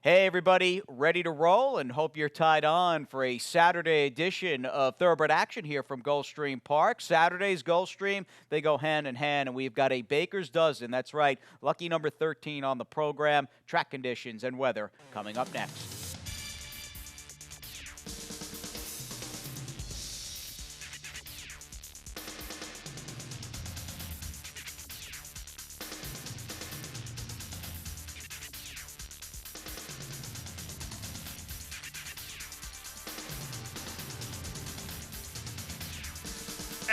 Hey, everybody, ready to roll and hope you're tied on for a Saturday edition of Thoroughbred Action here from Gulfstream Park. Saturday's Gulfstream, they go hand in hand, and we've got a baker's dozen. That's right, lucky number 13 on the program. Track conditions and weather coming up next.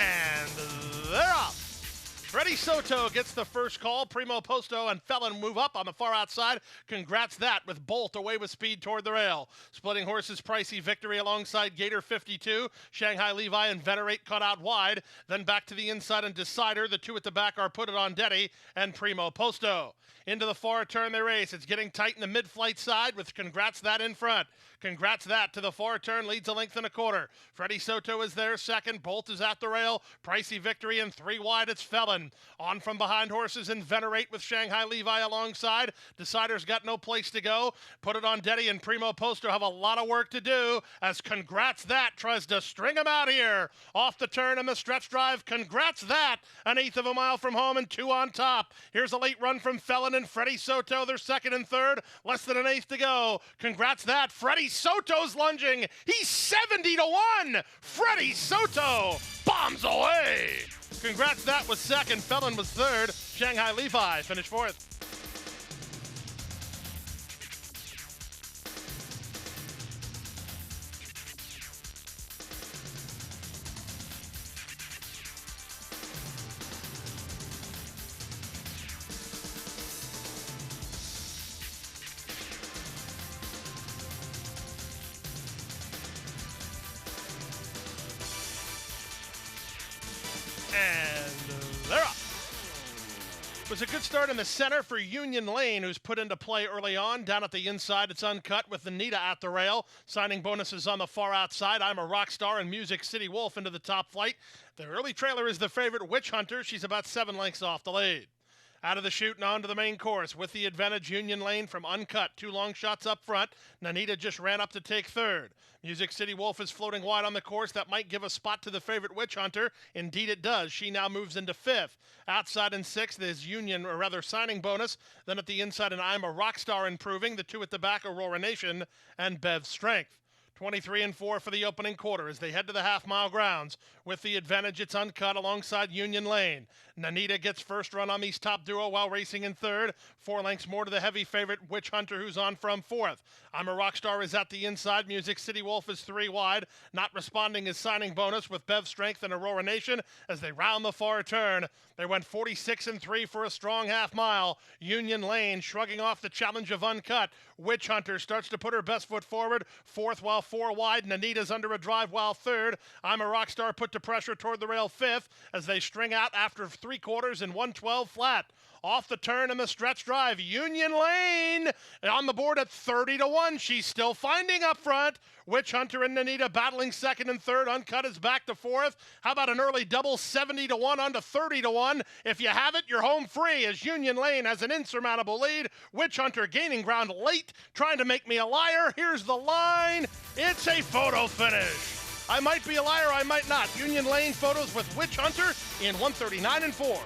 And they're off. Freddie Soto gets the first call. Primo Posto and Felon move up on the far outside. Congrats that with Bolt away with speed toward the rail. Splitting Horses Pricey Victory alongside Gator 52. Shanghai Levi and Venerate cut out wide. Then back to the inside and Decider. The two at the back are Put It On Deddy and Primo Posto. Into the far turn they race. It's getting tight in the mid-flight side with Congrats That in front. Congrats That to the far turn leads a length and a quarter. Freddie Soto is there second. Bolt is at the rail. Pricey Victory and three wide. It's Felon. On from behind Horses and Venerate with Shanghai Levi alongside. Decider's got no place to go. Put It On Deddy and Primo Posto have a lot of work to do as Congrats That tries to string him out here. Off the turn and the stretch drive. Congrats That. An eighth of a mile from home and two on top. Here's a late run from Felon and Freddie Soto. They're second and third. Less than an eighth to go. Congrats That. Freddie Soto's lunging. He's 70-1. Freddie Soto bombs away. Congrats That was second. Felon was third. Shanghai Levi finished fourth. And they're up. It was a good start in the center for Union Lane, who's put into play early on. Down at the inside, it's uncut with Anita at the rail. Signing bonuses on the far outside. I'm a Rock Star and Music City Wolf into the top flight. The early trailer is the favorite Witch Hunter. She's about 7 lengths off the lead. Out of the chute and on to the main course with the advantage Union Lane from uncut. 2 long shots up front. Nanita just ran up to take third. Music City Wolf is floating wide on the course. That might give a spot to the favorite Witch Hunter. Indeed it does. She now moves into fifth. Outside in sixth is Union, or rather signing bonus. Then at the inside and I'm a Rock Star improving. The two at the back, Aurora Nation and Bev Strength. 23 and 4 for the opening quarter as they head to the half-mile grounds. With the advantage, it's uncut alongside Union Lane. Nanita gets first run on these top duo while racing in third. 4 lengths more to the heavy favorite Witch Hunter, who's on from fourth. I'm a Rock Star is at the inside. Music City Wolf is 3 wide. Not responding is signing bonus with Bev Strength and Aurora Nation as they round the far turn. They went 46 and 3 for a strong half mile. Union Lane shrugging off the challenge of uncut. Witch Hunter starts to put her best foot forward. Fourth while 4 wide. Nanita's under a drive while third. I'm a Rock Star put to pressure toward the rail fifth as they string out after 3 quarters and 112 flat. Off the turn and the stretch drive. Union Lane on the board at 30-1. She's still finding up front. Witch Hunter and Nanita battling second and third. Uncut is back to fourth. How about an early double 70-1 on to 30-1? If you have it, you're home free as Union Lane has an insurmountable lead. Witch Hunter gaining ground late, trying to make me a liar. Here's the line. It's a photo finish. I might be a liar, I might not. Union Lane photos with Witch Hunter in 139 and 4.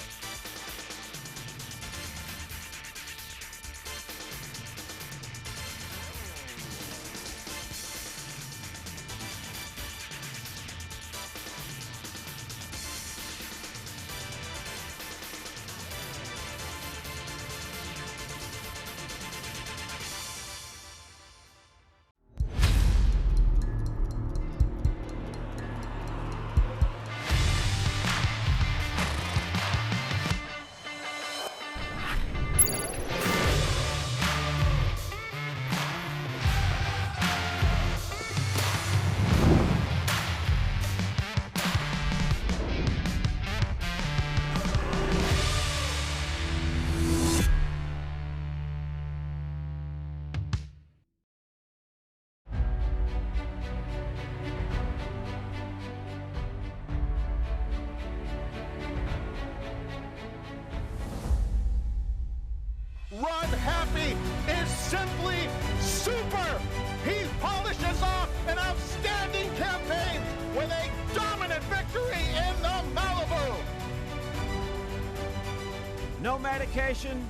No medication,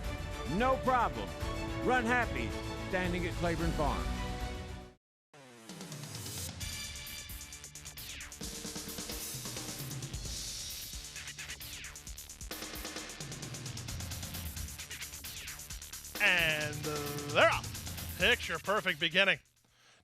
no problem. Run happy, standing at Claiborne Farm. And they're off. Picture perfect beginning.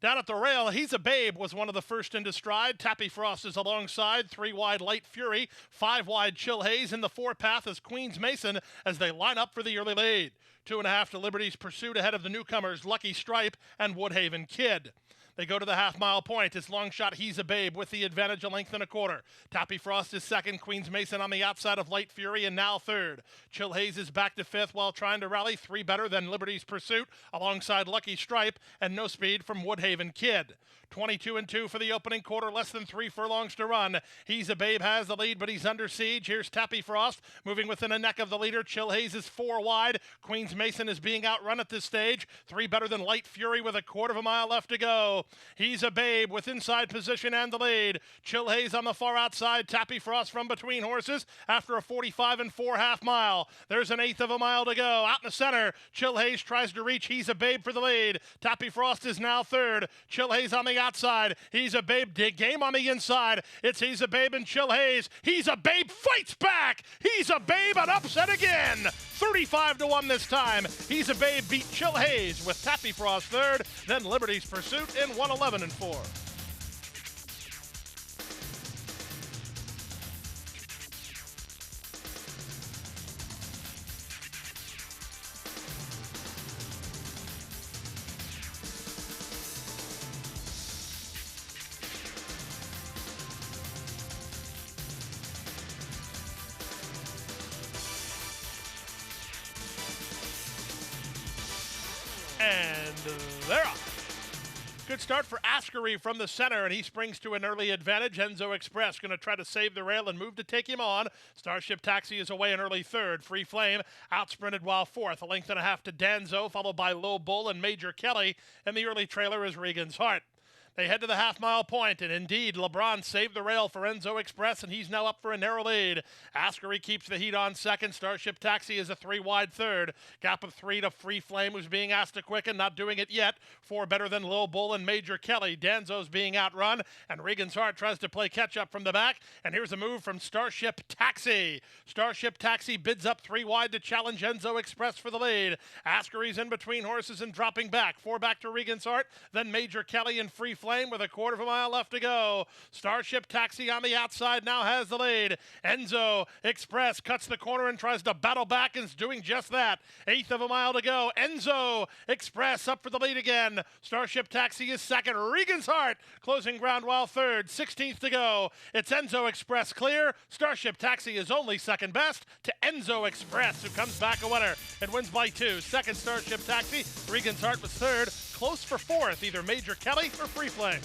Down at the rail, He's a Babe was one of the first into stride. Tappy Frost is alongside. 3 wide, Light Fury. 5 wide, Chill Haze. In the 4 path is Queen's Mason as they line up for the early lead. 2.5 to Liberty's Pursuit ahead of the newcomers Lucky Stripe and Woodhaven Kid. They go to the half-mile point. It's long shot He's a Babe with the advantage, a length and a quarter. Tappy Frost is second. Queen's Mason on the outside of Light Fury and now third. Chill Haze is back to fifth while trying to rally. 3 better than Liberty's Pursuit alongside Lucky Stripe and No Speed from Woodhaven Kid. 22-2 for the opening quarter, less than 3 furlongs to run. He's a Babe has the lead, but he's under siege. Here's Tappy Frost moving within a neck of the leader. Chill Haze is 4 wide. Queen's Mason is being outrun at this stage. 3 better than Light Fury with a quarter of a mile left to go. He's a Babe with inside position and the lead. Chill Haze on the far outside. Tappy Frost from between horses after a 45 and 4 half mile. There's an eighth of a mile to go. Out in the center, Chill Haze tries to reach He's a Babe for the lead. Tappy Frost is now third. Chill Haze on the outside. He's a Babe game on the inside. It's He's a Babe and Chill Haze. He's a Babe fights back. He's a Babe and upset again. 35-1 this time. He's a Babe beat Chill Haze with Tappy Frost third, then Liberty's Pursuit in 111 and 4. And they're off. Good start for Askery from the center, and he springs to an early advantage. Enzo Express going to try to save the rail and move to take him on. Starship Taxi is away in early third. Free Flame outsprinted while fourth. A length and a half to Danzo, followed by Low Bull and Major Kelly, and the early trailer is Regan's Heart. They head to the half-mile point, and indeed, LeBron saved the rail for Enzo Express, and he's now up for a narrow lead. Askery keeps the heat on second. Starship Taxi is a 3-wide third. Gap of 3 to Free Flame, who's being asked to quicken, not doing it yet. 4 better than Low Bull and Major Kelly. Danzo's being outrun, and Regan's Heart tries to play catch-up from the back, and here's a move from Starship Taxi. Starship Taxi bids up 3 wide to challenge Enzo Express for the lead. Askery's in between horses and dropping back. 4 back to Regan's Heart, then Major Kelly and Free Flame with a quarter of a mile left to go. Starship Taxi on the outside now has the lead. Enzo Express cuts the corner and tries to battle back and is doing just that. Eighth of a mile to go. Enzo Express up for the lead again. Starship Taxi is second. Regan's Heart closing ground while third. 16th to go. It's Enzo Express clear. Starship Taxi is only second best to Enzo Express, who comes back a winner and wins by 2. Second Starship Taxi. Regan's Heart was third. Close for fourth, either Major Kelly or Free Flame.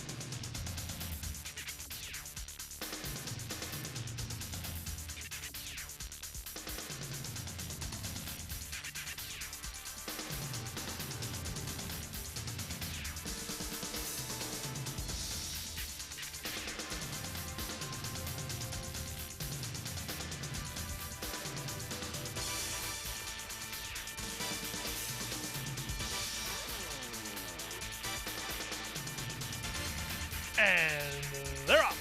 And they're off.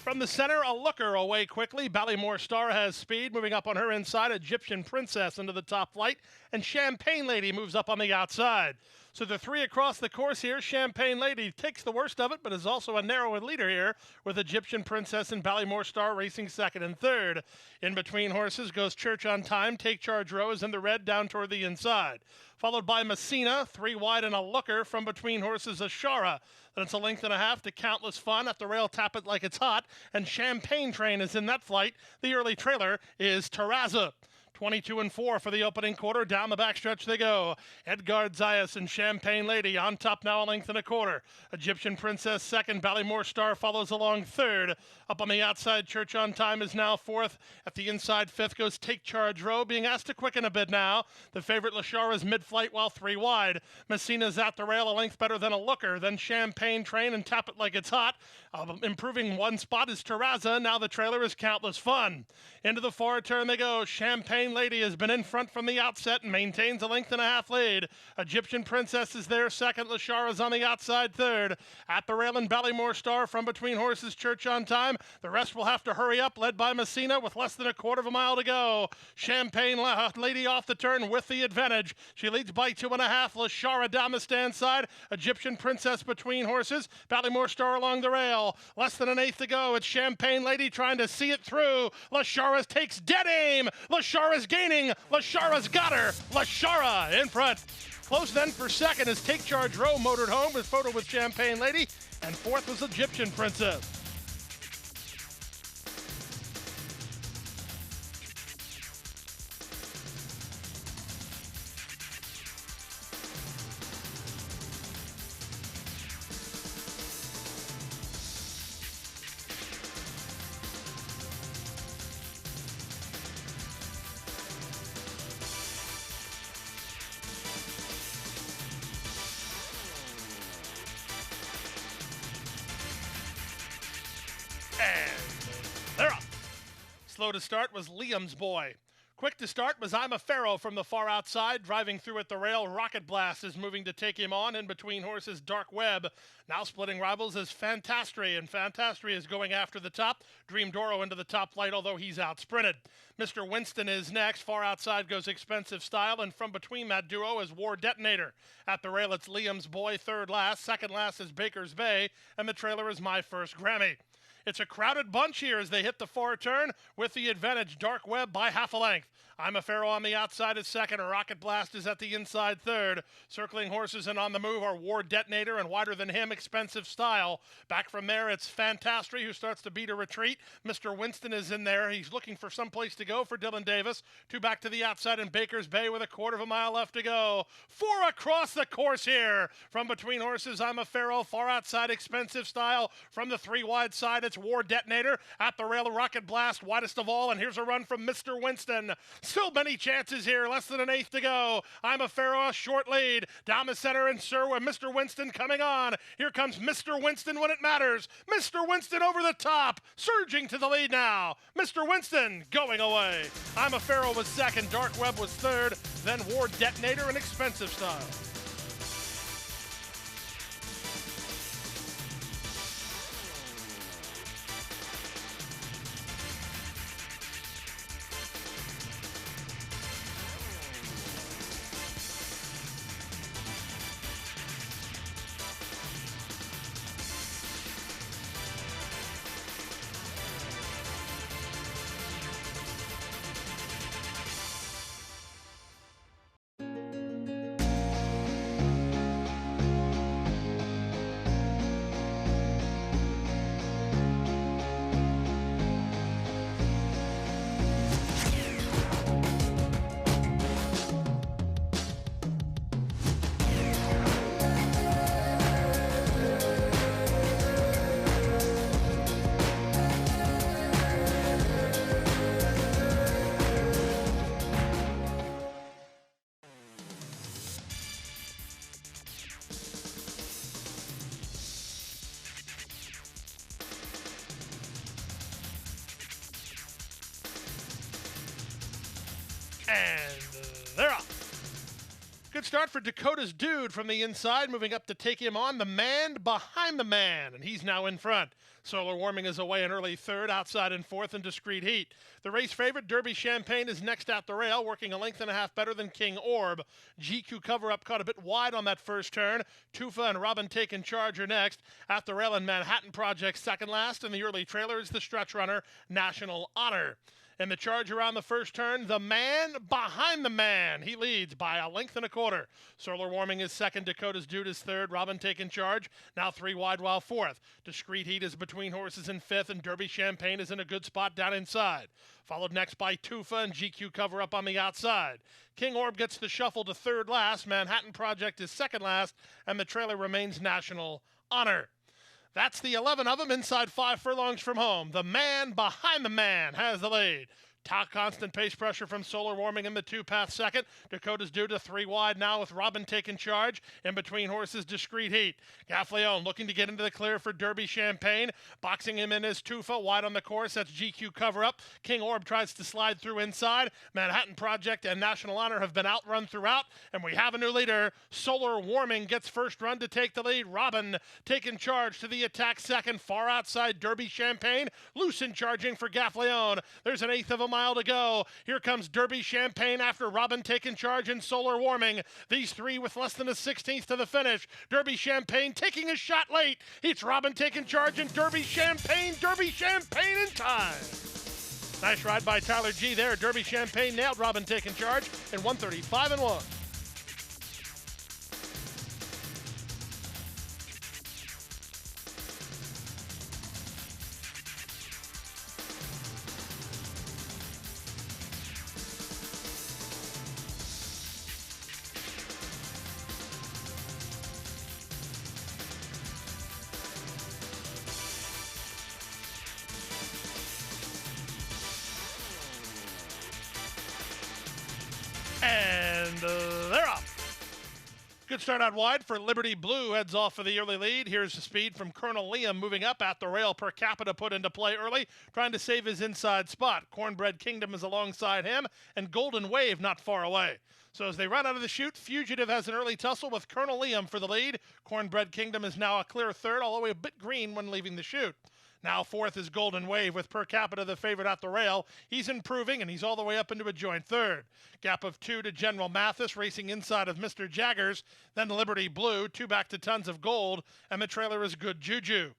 From the center, a looker away quickly. Ballymore Star has speed, moving up on her inside. Egyptian Princess into the top flight, and Champagne Lady moves up on the outside. So the 3 across the course here. Champagne Lady takes the worst of it, but is also a narrow leader here, with Egyptian Princess and Ballymore Star racing second and third. In between horses goes Church on Time. Take Charge Rose in the red down toward the inside. Followed by Messina, 3 wide and a looker. From between horses, Ashara. Then it's a length and a half to Countless Fun. At the rail, Tap It Like It's Hot. And Champagne Train is in that flight. The early trailer is Terraza. 22-4 for the opening quarter. Down the backstretch they go. Edgard Zayas and Champagne Lady on top now, a length and a quarter. Egyptian Princess second. Ballymore Star follows along third. Up on the outside, Church on Time is now fourth. At the inside, fifth goes Take Charge Row, being asked to quicken a bit now. The favorite Lashara is mid-flight while 3 wide. Messina's at the rail, a length better than a looker. Then Champagne Train and Tap It Like It's Hot. Improving 1 spot is Terraza. Now the trailer is Countless Fun. Into the far turn they go. Champagne Champagne Lady has been in front from the outset and maintains a length and a half lead. Egyptian Princess is there second. Lashara's on the outside third. At the rail and Ballymore Star from between horses, Church on Time. The rest will have to hurry up, led by Messina with less than a quarter of a mile to go. Champagne Lady off the turn with the advantage. She leads by 2.5. Lashara down the stand side. Egyptian Princess between horses. Ballymore Star along the rail. Less than an eighth to go. It's Champagne Lady trying to see it through. Lashara takes dead aim. Lashara's gaining. Lashara's got her. Lashara in front. Close then for second as Take Charge Row motored home with photo with Champagne Lady. And fourth was Egyptian Princess. They're up. Slow to start was Liam's Boy. Quick to start was I'm a Pharaoh from the far outside. Driving through at the rail, Rocket Blast is moving to take him on. In between horses, Dark Web. Now splitting rivals is Fantastri, and Fantastri is going after the top. Dream Doro into the top flight, although he's out sprinted. Mr. Winston is next. Far outside goes Expensive Style, and from between that duo is War Detonator. At the rail, it's Liam's Boy, third last. Second last is Baker's Bay, and the trailer is My First Grammy. It's a crowded bunch here as they hit the far turn with the advantage. Dark Web by half a length. I'm a Pharaoh on the outside is second. Rocket Blast is at the inside third. Circling horses and on the move are War Detonator and wider than him, Expensive Style. Back from there, it's Fantastri who starts to beat a retreat. Mr. Winston is in there. He's looking for some place to go for Dylan Davis. Two back to the outside in Baker's Bay with a quarter of a mile left to go. Four across the course here. From between horses, I'm a Pharaoh. Far outside, Expensive Style. From the three wide side, it's War Detonator. At the rail, Rocket Blast, widest of all. And here's a run from Mr. Winston. Still many chances here, less than an eighth to go. I'm a Pharaoh, a short lead. Down the center and Mr. Winston coming on. Here comes Mr. Winston when it matters. Mr. Winston over the top, surging to the lead now. Mr. Winston going away. I'm a Pharaoh was second, Dark Web was third, then War Detonator and Expensive Style. And they're off. Good start for Dakota's Dude from the inside, moving up to take him on. The man behind the man, and he's now in front. Solar Warming is away in early third, outside in fourth, and Discreet Heat. The race favorite, Derby Champagne, is next at the rail, working a length and a half better than King Orb. GQ Cover-Up caught a bit wide on that first turn. Tufa and Robin Taking Charge are next. At the rail, and Manhattan Project second last, and the early trailer is the stretch runner, National Honor. In the charge around the first turn, the man behind the man. He leads by a length and a quarter. Solar Warming is second. Dakota's Dude is third. Robin Taking Charge, now three wide while fourth. Discreet Heat is between horses in fifth, and Derby Champagne is in a good spot down inside. Followed next by Tufa and GQ Cover-Up on the outside. King Orb gets the shuffle to third last. Manhattan Project is second last, and the trailer remains National Honor. That's the 11 of them inside 5 furlongs from home. The man behind the man has the lead. Constant pace pressure from Solar Warming in the 2-path second. Dakota's due to 3 wide now with Robin taking charge. In between horses, Discreet Heat. Gaffleone looking to get into the clear for Derby Champagne. Boxing him in is Tufa wide on the course. That's GQ cover up. King Orb tries to slide through inside. Manhattan Project and National Honor have been outrun throughout. And we have a new leader. Solar Warming gets first run to take the lead. Robin taking charge to the attack second. Far outside Derby Champagne. Loose and charging for Gaffleone. There's an eighth of a mile to go. Here comes Derby Champagne after Robin taking charge in Solar Warming. These three with less than a 16th to the finish. Derby Champagne taking a shot late. It's Robin taking charge in Derby Champagne. Derby Champagne in time. Nice ride by Tyler G there. Derby Champagne nailed Robin taking charge in 135-1. And they're off. Good start out wide for Liberty Blue. Heads off for the early lead. Here's the speed from Colonel Liam moving up at the rail. Per Capita put into play early, trying to save his inside spot. Cornbread Kingdom is alongside him, and Golden Wave not far away. So as they run out of the chute, Fugitive has an early tussle with Colonel Liam for the lead. Cornbread Kingdom is now a clear third, although a bit green when leaving the chute. Now fourth is Golden Wave with Per Capita the favorite at the rail. He's improving, and he's all the way up into a joint third. Gap of 2 to General Mathis, racing inside of Mr. Jaggers. Then Liberty Blue, 2 back to Tons of Gold, and the trailer is Good Juju.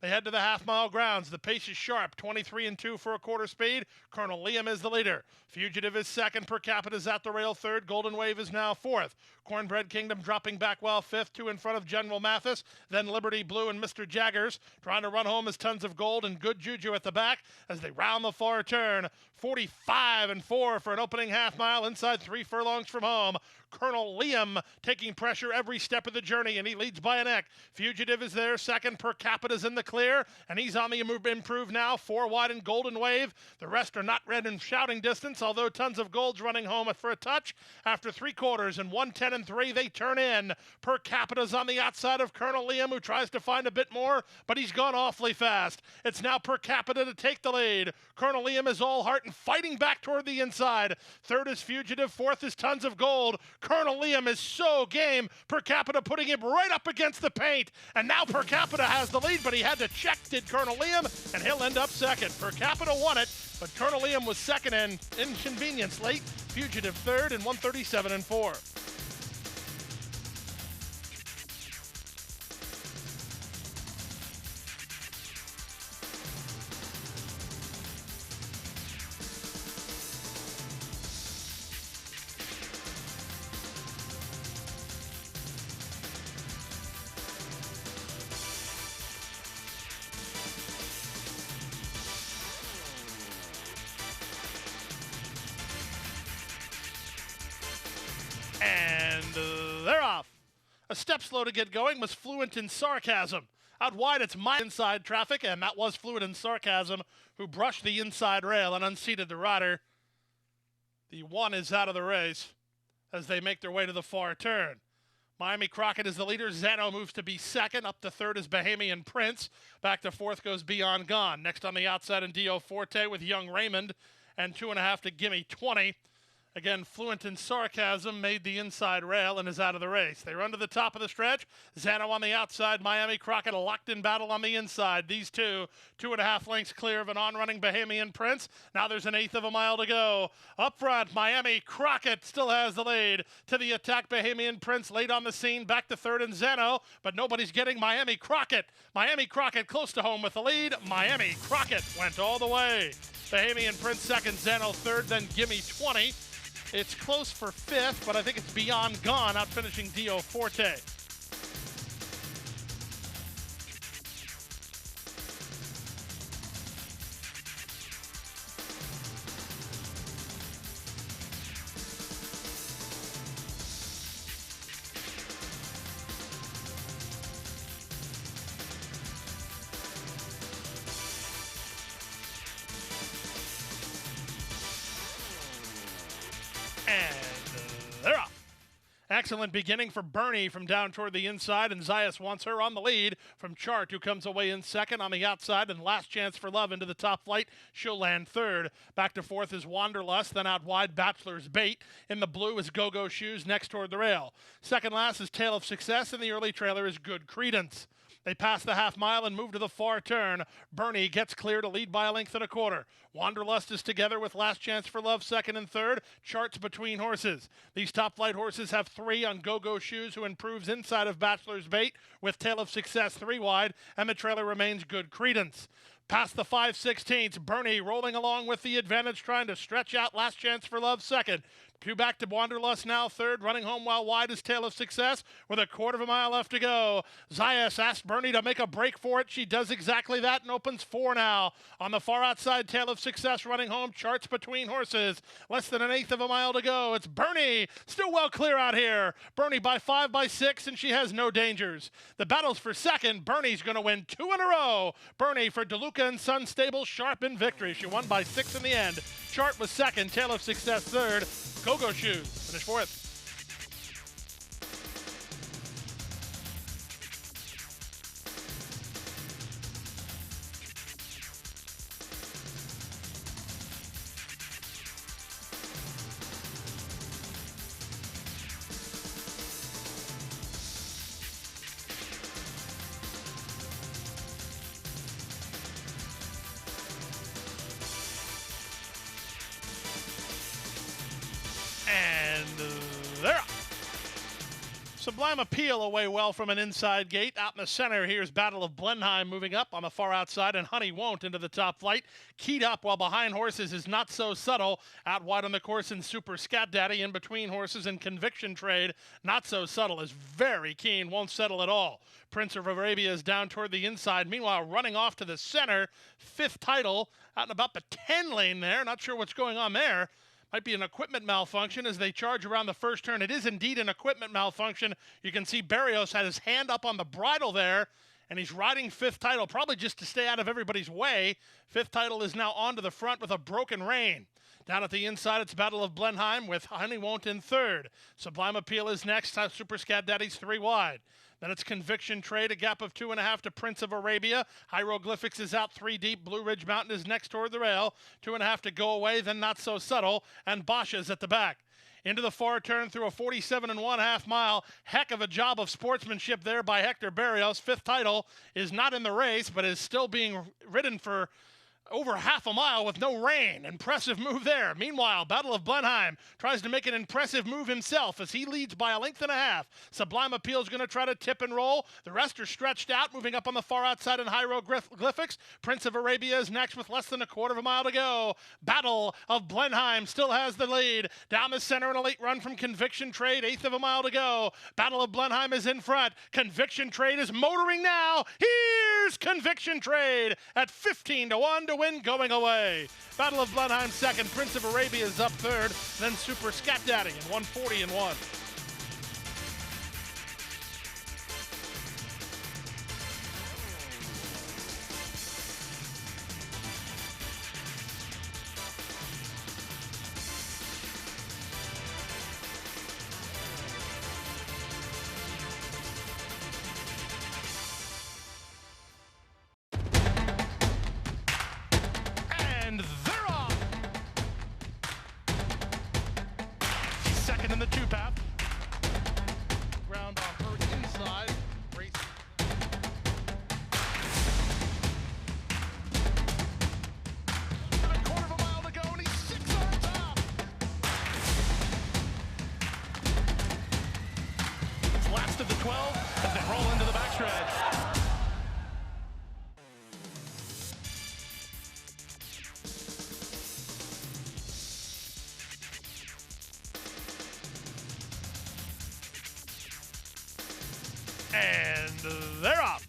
They head to the half-mile grounds. The pace is sharp, 23-2 for a quarter speed. Colonel Liam is the leader. Fugitive is second. Per Capita is at the rail third. Golden Wave is now fourth. Cornbread Kingdom dropping back well fifth, 2 in front of General Mathis. Then Liberty Blue and Mr. Jaggers trying to run home as Tons of Gold and Good Juju at the back as they round the far turn. 45-4 for an opening half mile inside 3 furlongs from home. Colonel Liam taking pressure every step of the journey, and he leads by a neck. Fugitive is there second. Per Capita's in the clear, and he's on the improve now. 4 wide and Golden Wave. The rest are not red in shouting distance, although Tons of Gold's running home for a touch. After 3 quarters and 1:10-3, they turn in. Per Capita's on the outside of Colonel Liam, who tries to find a bit more, but he's gone awfully fast. It's now Per Capita to take the lead. Colonel Liam is all heart and fighting back toward the inside. Third is Fugitive. Fourth is Tons of Gold. Colonel Liam is so game. Per Capita putting him right up against the paint. And now Per Capita has the lead, but he had to check, did Colonel Liam, and he'll end up second. Per Capita won it, but Colonel Liam was second and inconvenience late. Fugitive third in 137-4. And they're off. A step slow to get going was Fluent in Sarcasm. Out wide, it's my inside traffic, and that was Fluent in Sarcasm, who brushed the inside rail and unseated the rider. The 1 is out of the race as they make their way to the far turn. Miami Crockett is the leader. Zano moves to be second. Up to third is Bahamian Prince. Back to fourth goes Beyond Gone. Next on the outside in Dio Forte with Young Raymond, and 2.5 to Gimme 20. Again, Fluent in Sarcasm made the inside rail and is out of the race. They run to the top of the stretch. Zano on the outside. Miami Crockett a locked-in battle on the inside. These two, 2.5 lengths clear of an on-running Bahamian Prince. Now there's an eighth of a mile to go. Up front, Miami Crockett still has the lead. To the attack, Bahamian Prince late on the scene. Back to third and Zano, but nobody's getting Miami Crockett. Miami Crockett close to home with the lead. Miami Crockett went all the way. Bahamian Prince second, Zano third, then Gimme 20. It's close for fifth, but I think it's Beyond Gone out finishing Dio Forte. excellent beginning for Bernie from down toward the inside, and Zayas wants her on the lead from Chart, who comes away in second on the outside, and Last Chance for Love into the top flight. She'll land third. Back to fourth is Wanderlust, then out wide Bachelor's Bait. In the blue is Go-Go Shoes next toward the rail. Second last is Tale of Success, and the early trailer is Good Credence. They pass the half mile and move to the far turn. Bernie gets clear to lead by a length and a quarter. Wanderlust is together with Last Chance for Love second and third. Charts between horses. These top flight horses have three on Go-Go Shoes, who improves inside of Bachelor's Bait with Tale of Success 3 wide, and the trailer remains Good Credence. Past the 5/16, Bernie rolling along with the advantage, trying to stretch out Last Chance for Love second. Two back to Wanderlust now third. Running home while wide is Tale of Success with a quarter of a mile left to go. Zayas asked Bernie to make a break for it. She does exactly that and opens 4 now. On the far outside, Tale of Success running home. Charts between horses. Less than an eighth of a mile to go. It's Bernie still well clear out here. Bernie by 5 by 6, and she has no dangers. The battle's for second. Bernie's going to win 2 in a row. Bernie for DeLuca and Son Stable, sharp in victory. She won by 6 in the end. Chart was second. Tale of Success third. Go-Go Shoes finish fourth. And they're up. Sublime Appeal away well from an inside gate. Out in the center, here's Battle of Blenheim moving up on the far outside, and Honey Won't into the top flight. Keyed up while behind horses is Not So Subtle. Out wide on the course in Super Scat Daddy. In between horses in Conviction Trade. Not So Subtle is very keen, won't settle at all. Prince of Arabia is down toward the inside. Meanwhile, running off to the center, Fifth Title out in about the 10 lane there. Not sure what's going on there. Might be an equipment malfunction as they charge around the first turn. It is indeed an equipment malfunction. You can see Barrios had his hand up on the bridle there, and he's riding Fifth Title, probably just to stay out of everybody's way. Fifth Title is now onto the front with a broken rein. Down at the inside, it's Battle of Blenheim with Honey Won't in third. Sublime Appeal is next. Super Scat Daddy's 3 wide. Then it's Conviction Trade, a gap of 2.5 to Prince of Arabia. Hieroglyphics is out 3 deep. Blue Ridge Mountain is next toward the rail. 2.5 to go away, then Not So Subtle. And Basha's at the back. Into the far turn through a 47 1/2 mile. Heck of a job of sportsmanship there by Hector Barrios. Fifth Title is not in the race, but is still being ridden for over half a mile with no rain. Impressive move there. Meanwhile, Battle of Blenheim tries to make an impressive move himself as he leads by a length and a half. Sublime Appeal is going to try to tip and roll. The rest are stretched out, moving up on the far outside in hieroglyphics. Prince of Arabia is next with less than a quarter of a mile to go. Battle of Blenheim still has the lead. Down the center in a late run from Conviction Trade, eighth of a mile to go. Battle of Blenheim is in front. Conviction Trade is motoring now. Here's Conviction Trade at 15 to 1 to win going away. Battle of Blenheim second. Prince of Arabia is up third. Then Super Scat Daddy in 140 and 1. And they're off. Second in the 2-path. Ground on her inside. Race. And a quarter of a mile to go, and he's 6 on top. It's last of the 12 as they roll into the backstretch. And they're up.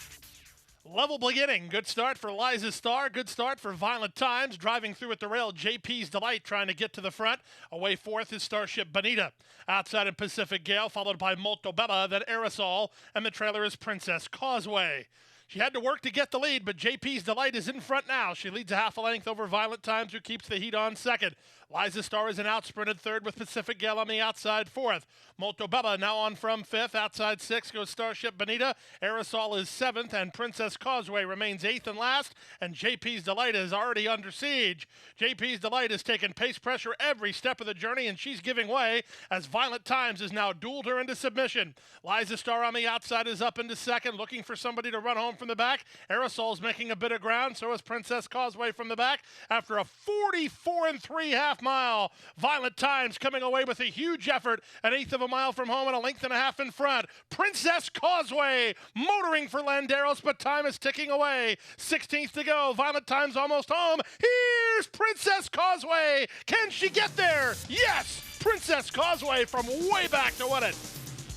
Level beginning. Good start for Liza Starr. Good start for Violent Times. Driving through at the rail, JP's Delight trying to get to the front. Away fourth is Starship Bonita. Outside in Pacific Gale, followed by Molto Bella, then Aerosol, and the trailer is Princess Causeway. She had to work to get the lead, but JP's Delight is in front now. She leads a half a length over Violent Times, who keeps the heat on second. Liza Star is an out-sprinted third with Pacific Gale on the outside fourth. Molto Bella now on from fifth. Outside sixth goes Starship Bonita. Aerosol is seventh, and Princess Causeway remains eighth and last. And JP's Delight is already under siege. JP's Delight has taken pace pressure every step of the journey, and she's giving way as Violent Times has now dueled her into submission. Liza Star on the outside is up into second, looking for somebody to run home from the back. Aerosol's making a bit of ground, so is Princess Causeway from the back. After a 44 3/2 mile, Violent Times coming away with a huge effort, an eighth of a mile from home and a length and a half in front. Princess Causeway motoring for Landeros, but time is ticking away. 16th to go. Violent Times almost home. Here's Princess Causeway. Can she get there? Yes! Princess Causeway from way back to win it.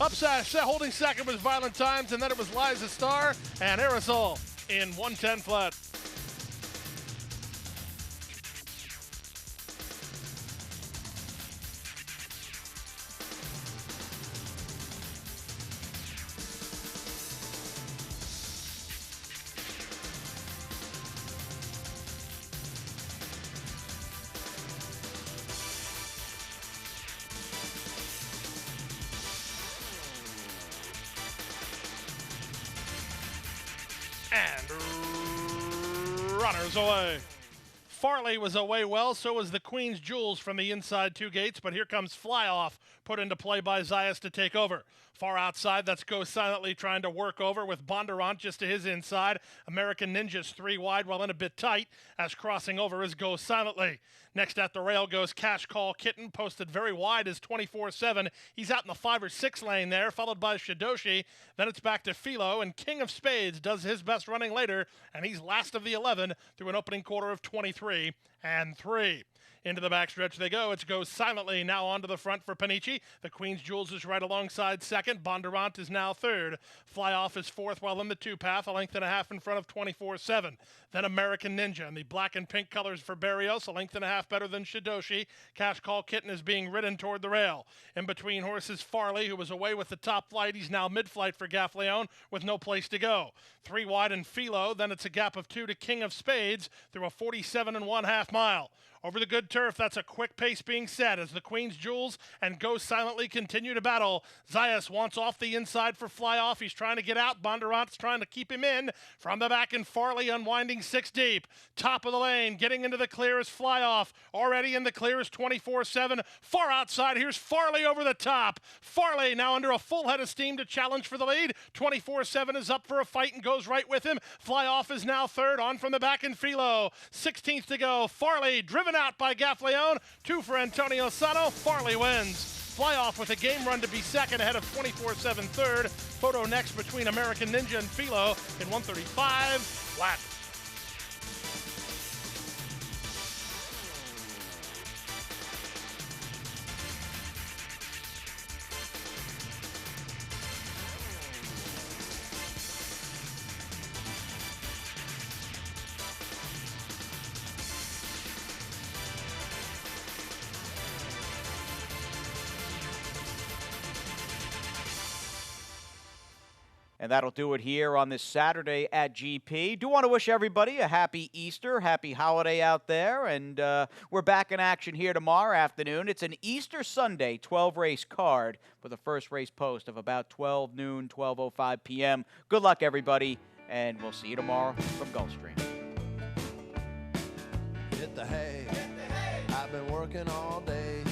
Upside holding second was Violent Times, and then it was Liza Star and Aerosol in 1:10 flat. And runners away. Farley was away well, so was the Queen's Jewels from the inside two gates, but here comes Fly Off, put into play by Zayas to take over. Far outside, that's Go Silently trying to work over with Bondurant just to his inside. American Ninja's three wide, while in a bit tight, as crossing over is Go Silently. Next at the rail goes Cash Call Kitten, posted very wide as 24-7. He's out in the 5 or 6 lane there, followed by Shidoshi. Then it's back to Philo, and King of Spades does his best running later, and he's last of the 11 through an opening quarter of 23 and 3. Into the backstretch they go. It goes Silently now onto the front for Panici. The Queen's Jewels is right alongside second. Bondurant is now third. Fly Off is fourth while in the two path, a length and a half in front of 24-7. Then American Ninja in the black and pink colors for Barrios, a length and a half better than Shidoshi. Cash Call Kitten is being ridden toward the rail. In between horses, Farley, who was away with the top flight. He's now mid-flight for Gaffleone with no place to go. 3 wide and Philo. Then it's a gap of 2 to King of Spades through a 47 1/2 mile. Over the good turf, that's a quick pace being set as the Queen's Jewels and Go Silently continue to battle. Zayas wants off the inside for Fly Off. He's trying to get out. Bondurant's trying to keep him in. From the back, and Farley unwinding 6 deep. Top of the lane, getting into the clear is Fly Off. Already in the clear is 24-7. Far outside, here's Farley over the top. Farley now under a full head of steam to challenge for the lead. 24-7 is up for a fight and goes right with him. Fly Off is now third, on from the back in Philo. 16th to go. Farley driven out by Gaffleone. 2 for Antonio Sano. Farley wins. Fly Off with a game run to be second ahead of 24-7 third. Photo next between American Ninja and Philo in 135 flat. And that'll do it here on this Saturday at GP. Do want to wish everybody a happy Easter, happy holiday out there. And we're back in action here tomorrow afternoon. It's an Easter Sunday 12-race card with a first race post of about 12 noon, 12:05 p.m. Good luck, everybody, and we'll see you tomorrow from Gulfstream. Hit the hay. I've been working all day.